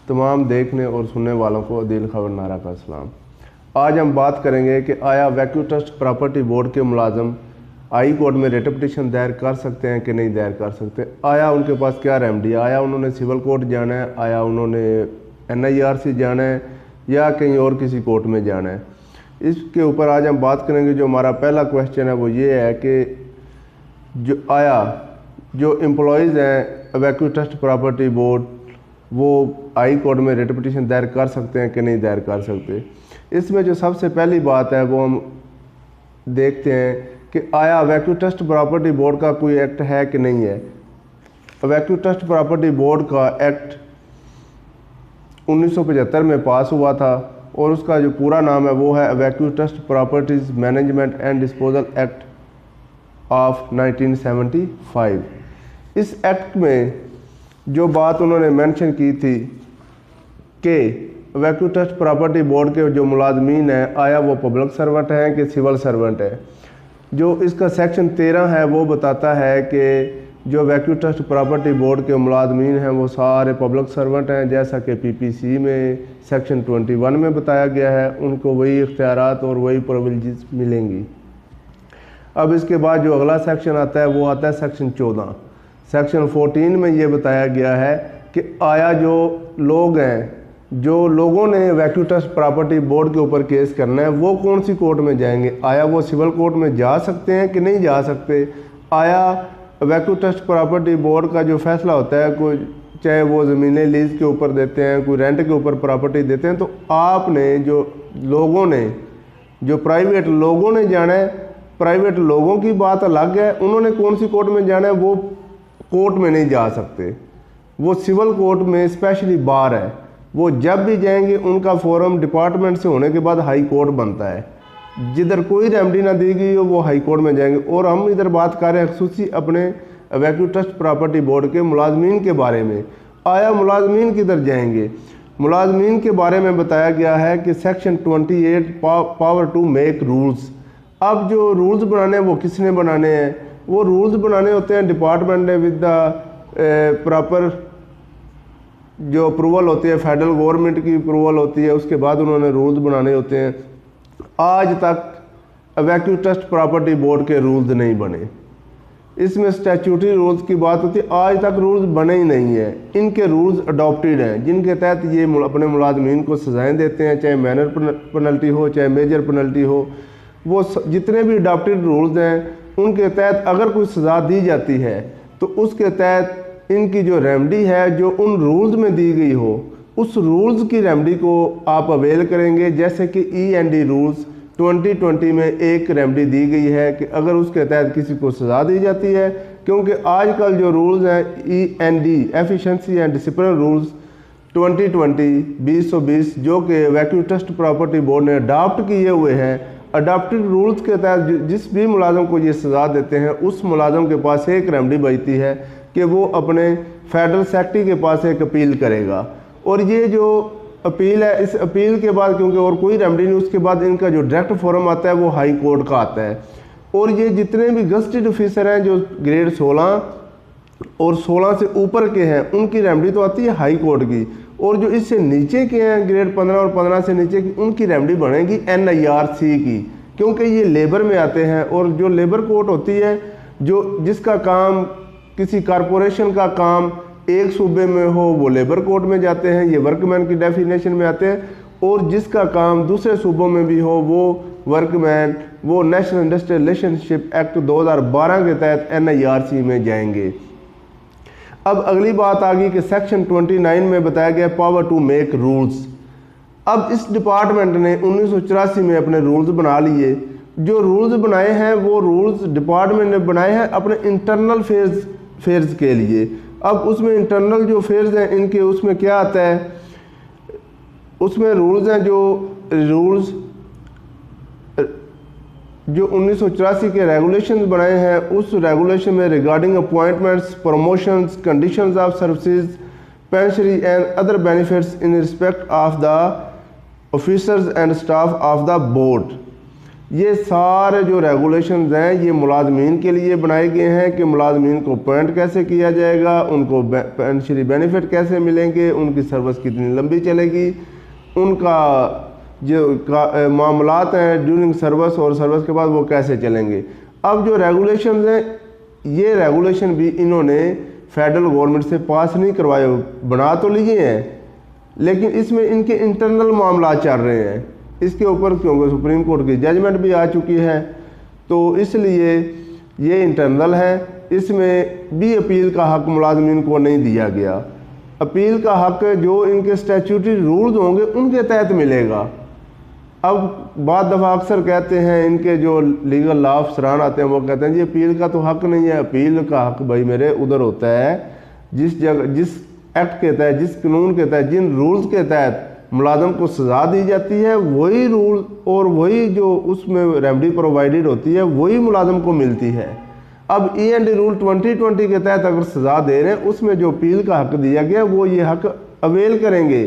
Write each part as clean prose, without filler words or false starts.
तमाम देखने और सुनने वालों को दिल खबरनारा का सलाम। आज हम बात करेंगे कि आया वैक्यू ट्रस्ट प्रॉपर्टी बोर्ड के मुलाजम हाई कोर्ट में रिट पिटीशन दायर कर सकते हैं कि नहीं दायर कर सकते। आया उनके पास क्या रेमेडी, आया उन्होंने सिविल कोर्ट जाना है, आया उन्होंने NIRC जाना है या कहीं और किसी कोर्ट में जाना है। इसके ऊपर आज हम बात करेंगे। जो हमारा पहला क्वेश्चन है वो ये है कि जो एम्प्लॉयज़ हैं वैक्यू ट्रस्ट प्रॉपर्टी बोर्ड वो हाई कोर्ट में रिट पिटीशन दायर कर सकते हैं कि नहीं दायर कर सकते। इसमें जो सबसे पहली बात है वो हम देखते हैं कि आया वैक्यू ट्रस्ट प्रॉपर्टी बोर्ड का कोई एक्ट है कि नहीं है। वैक्यू ट्रस्ट प्रॉपर्टी बोर्ड का एक्ट 1975 में पास हुआ था और उसका जो पूरा नाम है वो है evacuee trust properties management and disposal act of 1975। इस एक्ट में जो बात उन्होंने मेंशन की थी कि वैक्यू ट्रस्ट प्रॉपर्टी बोर्ड के जो मुलाजमीन हैं आया वो पब्लिक सर्वेंट हैं कि सिविल सर्वेंट है। जो इसका सेक्शन 13 है वो बताता है कि जो वैक्यू ट्रस्ट प्रॉपर्टी बोर्ड के मुलाजमीन हैं वो सारे पब्लिक सर्वेंट हैं, जैसा कि PPC में सेक्शन 21 में बताया गया है। उनको वही इख्तियारात और वही प्रिविलेजेस मिलेंगी। अब इसके बाद जो अगला सेक्शन आता है वो आता है सेक्शन 14। सेक्शन 14 में ये बताया गया है कि आया जो लोग हैं, जो लोगों ने वैक्यू ट्रस्ट प्रॉपर्टी बोर्ड के ऊपर केस करना है वो कौन सी कोर्ट में जाएंगे। आया वो सिविल कोर्ट में जा सकते हैं कि नहीं जा सकते। आया वैक्यू ट्रस्ट प्रॉपर्टी बोर्ड का जो फैसला होता है, कोई चाहे वो ज़मीनें लीज़ के ऊपर देते हैं, कोई रेंट के ऊपर प्रॉपर्टी देते हैं, तो आपने जो लोगों ने जो प्राइवेट लोगों ने जाना है, प्राइवेट लोगों की बात अलग है, उन्होंने कौन सी कोर्ट में जाना है वो कोर्ट में नहीं जा सकते। वो सिविल कोर्ट में स्पेशली बार है, वो जब भी जाएंगे उनका फोरम डिपार्टमेंट से होने के बाद हाई कोर्ट बनता है। जिधर कोई रेमेडी ना दी गई हो वो हाई कोर्ट में जाएंगे। और हम इधर बात कर रहे हैं खुसूसी अपने वैक्यू ट्रस्ट प्रॉपर्टी बोर्ड के मुलाजमीन के बारे में। आया मुलाजमीन किधर जाएंगे। मुलाजमीन के बारे में बताया गया है कि section 28 power to make rules. अब जो रूल्स बनाने हैं वो किसने बनाने हैं, वो रूल्स बनाने होते हैं डिपार्टमेंट ने विद द प्रॉपर जो अप्रूवल होती है, फेडरल गवर्नमेंट की अप्रूवल होती है, उसके बाद उन्होंने रूल्स बनाने होते हैं। आज तक वैक्यू ट्रस्ट प्रॉपर्टी बोर्ड के रूल्स नहीं बने। इसमें स्टैट्यूटरी रूल्स की बात होती है, आज तक रूल्स बने ही नहीं है। इनके रूल्स अडॉप्टेड हैं जिनके तहत ये अपने मुलाजमीन को सजाएं देते हैं, चाहे माइनर पेनल्टी हो चाहे मेजर पेनल्टी हो। वो जितने भी अडॉप्टेड रूल्स हैं उनके तहत अगर कोई सज़ा दी जाती है तो उसके तहत इनकी जो रेमेडी है जो उन रूल्स में दी गई हो उस रूल्स की रेमेडी को आप अवेल करेंगे। जैसे कि END रूल्स 2020 में एक रेमेडी दी गई है कि अगर उसके तहत किसी को सज़ा दी जाती है, क्योंकि आजकल जो रूल्स हैं END efficiency and discipline rules 2020 जो कि वैक्यू ट्रस्ट प्रॉपर्टी बोर्ड ने अडॉप्ट किए हुए हैं, अडॉप्टेड रूल्स के तहत जिस भी मुलाजम को ये सज़ा देते हैं उस मुलाजम के पास एक रेमेडी बचती है कि वो अपने फेडरल सेक्रेटरी के पास एक अपील करेगा। और ये जो अपील है, इस अपील के बाद क्योंकि और कोई रेमेडी नहीं, उसके बाद इनका जो डायरेक्ट फोरम आता है वो हाई कोर्ट का आता है। और ये जितने भी गस्टेड ऑफिसर हैं जो ग्रेड 16 और 16 से ऊपर के हैं उनकी रेमेडी तो आती है हाई कोर्ट की, और जो इससे नीचे के हैं ग्रेड 15 और 15 से नीचे की उनकी रेमेडी बनेगी NIRC की, क्योंकि ये लेबर में आते हैं। और जो लेबर कोर्ट होती है जो जिसका काम किसी कारपोरेशन का काम एक सूबे में हो वो लेबर कोर्ट में जाते हैं, ये वर्कमैन की डेफिनेशन में आते हैं। और जिसका काम दूसरे सूबों में भी हो वो वर्कमैन वो नेशनल इंडस्ट्रियल रिलेशनशिप एक्ट 2012 के तहत NIRC में जाएंगे। अब अगली बात आ गई कि सेक्शन 29 में बताया गया पावर टू मेक रूल्स। अब इस डिपार्टमेंट ने 1984 में अपने रूल्स बना लिए। जो रूल्स बनाए हैं वो रूल्स डिपार्टमेंट ने बनाए हैं अपने इंटरनल फेयर्स के लिए। अब उसमें इंटरनल जो फेयर्स हैं इनके उसमें क्या आता है, उसमें रूल्स हैं जो 1984 के रेगुलेशंस बनाए हैं। उस रेगुलेशन में regarding appointments, promotions, conditions of services, pensionary and other benefits in respect of the officers and staff of the board. ये सारे जो रेगुलेशंस हैं ये मुलाजमीन के लिए बनाए गए हैं कि मुलाजमीन को अपॉइंट कैसे किया जाएगा, उनको पेंशनरी बेनिफिट कैसे मिलेंगे, उनकी सर्विस कितनी लंबी चलेगी, उनका जो मामलात हैं ड्यूरिंग सर्विस और सर्विस के बाद वो कैसे चलेंगे। अब जो रेगुलेशंस हैं ये रेगुलेशन भी इन्होंने फेडरल गवर्नमेंट से पास नहीं करवाए, बना तो लिए हैं लेकिन इसमें इनके इंटरनल मामला चल रहे हैं इसके ऊपर, क्योंकि सुप्रीम कोर्ट की जजमेंट भी आ चुकी है तो इसलिए ये इंटरनल है। इसमें भी अपील का हक मुलाजमीन को नहीं दिया गया। अपील का हक जो इनके स्टैट्यूटरी रूल्स होंगे उनके तहत मिलेगा। अब बाद दफ़ा अक्सर कहते हैं इनके जो लीगल लॉ अफसरान आते हैं वो कहते हैं जी अपील का तो हक नहीं है। अपील का हक भाई मेरे उधर होता है जिस जगह, जिस एक्ट के तहत, जिस कानून के तहत, जिन रूल्स के तहत मुलाजम को सज़ा दी जाती है वही रूल और वही जो उसमें रेमडी प्रोवाइडेड होती है वही मुलाजम को मिलती है। अब E&D रूल 2020 के तहत अगर सज़ा दे रहे हैं उसमें जो अपील का हक दिया गया वो ये हक अवेल करेंगे।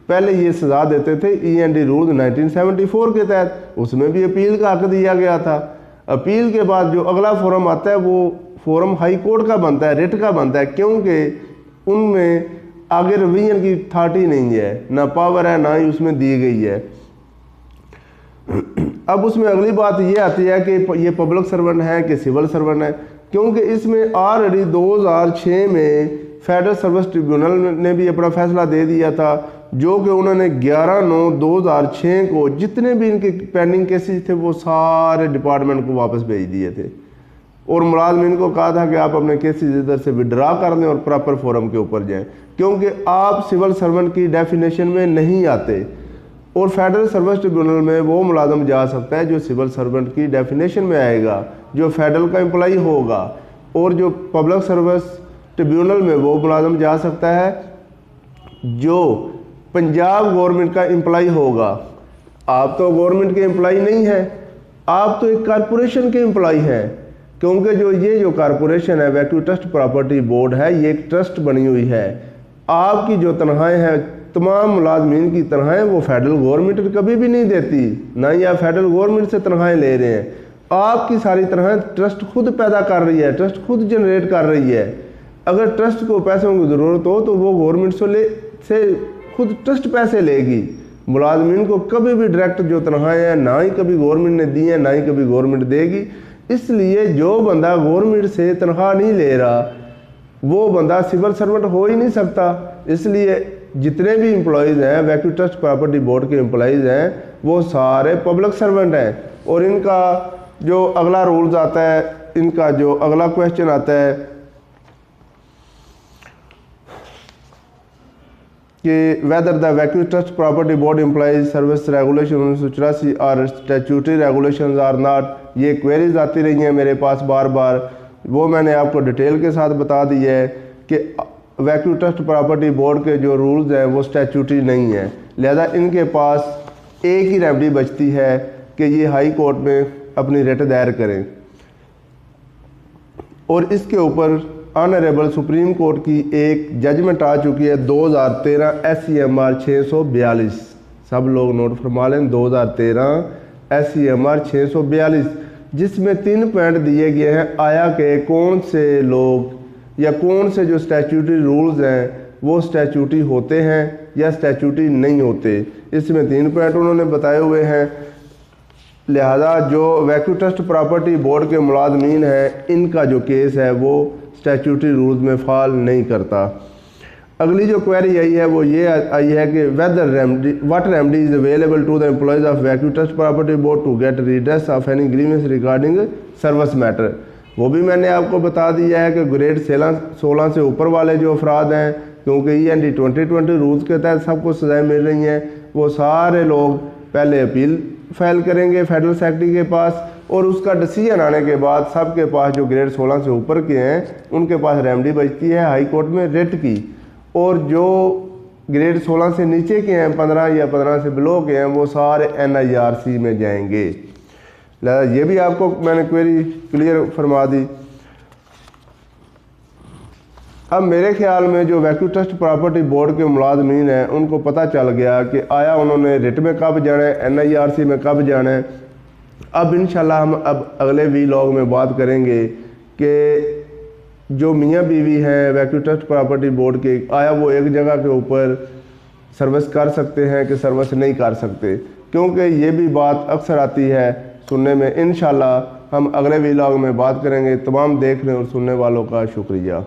पहले ये सज़ा देते थे E&D रूल 1974 के तहत, उसमें भी अपील का हक दिया गया था। अपील के बाद जो अगला फोरम आता है वो फोरम हाई कोर्ट का बनता है, रिट का बनता है, क्योंकि उनमें आगे रिवीजन की अथॉरिटी नहीं है, ना पावर है, ना ही उसमें दी गई है। अब उसमें अगली बात ये आती है कि ये पब्लिक सर्वेंट है कि सिविल सर्वेंट है, क्योंकि इसमें ऑलरेडी 2006 में फेडरल सर्विस ट्रिब्यूनल ने भी अपना फैसला दे दिया था, जो कि उन्होंने 11/9/2006 को जितने भी इनके पेंडिंग केसेस थे वो सारे डिपार्टमेंट को वापस भेज दिए थे और मुलाजमीन को कहा था कि आप अपने केसेस इधर से विड्रा कर लें और प्रॉपर फोरम के ऊपर जाएं, क्योंकि आप सिविल सर्वेंट की डेफिनेशन में नहीं आते। और फेडरल सर्विस ट्रिब्यूनल में वो मुलाजम जा सकता है जो सिविल सर्वेंट की डेफिनेशन में आएगा, जो फेडरल का एम्प्लॉई होगा, और जो पब्लिक सर्विस ट्रिब्यूनल में वो मुलाजम जा सकता है जो पंजाब गवर्नमेंट का एम्प्लॉई होगा। आप तो गवर्नमेंट के एम्प्लॉई नहीं हैं, आप तो एक कारपोरेशन के एम्प्लॉई हैं, क्योंकि जो कारपोरेशन है वैक्यू ट्रस्ट प्रॉपर्टी बोर्ड है, ये एक ट्रस्ट बनी हुई है। आपकी जो तनख्वाहें हैं तमाम मुलाजमीन की तनख्वाहें वो फेडरल गवर्नमेंट कभी भी नहीं देती, ना ही आप फेडरल गवर्नमेंट से तनख्वाहें ले रहे हैं। आपकी सारी तनख्वाहें ट्रस्ट खुद पैदा कर रही है, ट्रस्ट खुद जनरेट कर रही है। अगर ट्रस्ट को पैसों की ज़रूरत हो तो वो गवर्नमेंट से खुद ट्रस्ट पैसे लेगी। मुलाजमीन को कभी भी डायरेक्ट जो तनख्वाहें हैं ना ही कभी गवर्नमेंट ने दी है, ना ही कभी गवर्नमेंट देगी। इसलिए जो बंदा गवर्नमेंट से तनख्वाह नहीं ले रहा वो बंदा सिविल सर्वेंट हो ही नहीं सकता। इसलिए जितने भी एम्प्लॉयज़ हैं वैक्यू ट्रस्ट प्रॉपर्टी बोर्ड के एम्प्लॉयज़ हैं वो सारे पब्लिक सर्वेंट हैं। और इनका जो अगला रूल्स आता है, इनका जो अगला क्वेश्चन आता है कि whether the evacuee trust property board employees service regulation 1984 और स्टैट्यूटरी रेगुलेशंस आर नॉट, ये क्वेरीज आती रही हैं मेरे पास बार बार, वो मैंने आपको डिटेल के साथ बता दी है कि वैक्यू ट्रस्ट प्रॉपर्टी बोर्ड के जो रूल्स हैं वो स्टैट्यूटरी नहीं है। लिहाजा इनके पास एक ही रेमेडी बचती है कि ये हाई कोर्ट में अपनी रिट दायर करें। और इसके ऊपर ऑनरेबल सुप्रीम कोर्ट की एक जजमेंट आ चुकी है 2013 SCMR 642, सब लोग नोट फरमा लें, 2013 SCMR 642, जिसमें 3 पॉइंट दिए गए हैं आया कि कौन से लोग या कौन से जो स्टैट्यूटरी रूल्स हैं वो स्टैट्यूटरी होते हैं या स्टैट्यूटरी नहीं होते। इसमें 3 पॉइंट उन्होंने बताए हुए हैं। लिहाजा जो वैक्यू ट्रस्ट प्रॉपर्टी बोर्ड के मुलाजमीन हैं इनका जो केस है वो स्टैट्यूटरी रूल्स में फॉल नहीं करता। अगली जो क्वेरी आई है वो ये आई है कि whether remedy what remedy is available to the employees of evacuee trust property board to get redress of any grievance regarding service matter. वो भी मैंने आपको बता दिया है कि ग्रेड 16 से ऊपर वाले जो अफराद हैं, क्योंकि E&D 2020 रूल्स के तहत सबको सजाएं मिल रही हैं, वो सारे लोग पहले अपील फाइल करेंगे फेडरल सेक्रेटरी के पास और उसका डिसीजन आने के बाद सबके पास जो ग्रेड 16 से ऊपर के हैं उनके पास रेमडी बचती है हाई कोर्ट में रिट की, और जो ग्रेड 16 से नीचे के हैं 15 या 15 से बिलो के हैं वो सारे NIRC में जाएंगे। ये भी आपको मैंने क्वेरी क्लियर फरमा दी। अब मेरे ख्याल में जो वैक्यू ट्रस्ट प्रॉपर्टी बोर्ड के मुलाजमीन हैं उनको पता चल गया कि आया उन्होंने रिट में कब जाना है, NIRC में कब जाना है। अब इंशाल्लाह हम अब अगले वीलॉग में बात करेंगे कि जो मियाँ बीवी हैं वैक्यू ट्रस्ट प्रॉपर्टी बोर्ड के, आया वो एक जगह के ऊपर सर्विस कर सकते हैं कि सर्विस नहीं कर सकते, क्योंकि ये भी बात अक्सर आती है सुनने में। इंशाल्लाह हम अगले वीलॉग में बात करेंगे। तमाम देखने और सुनने वालों का शुक्रिया।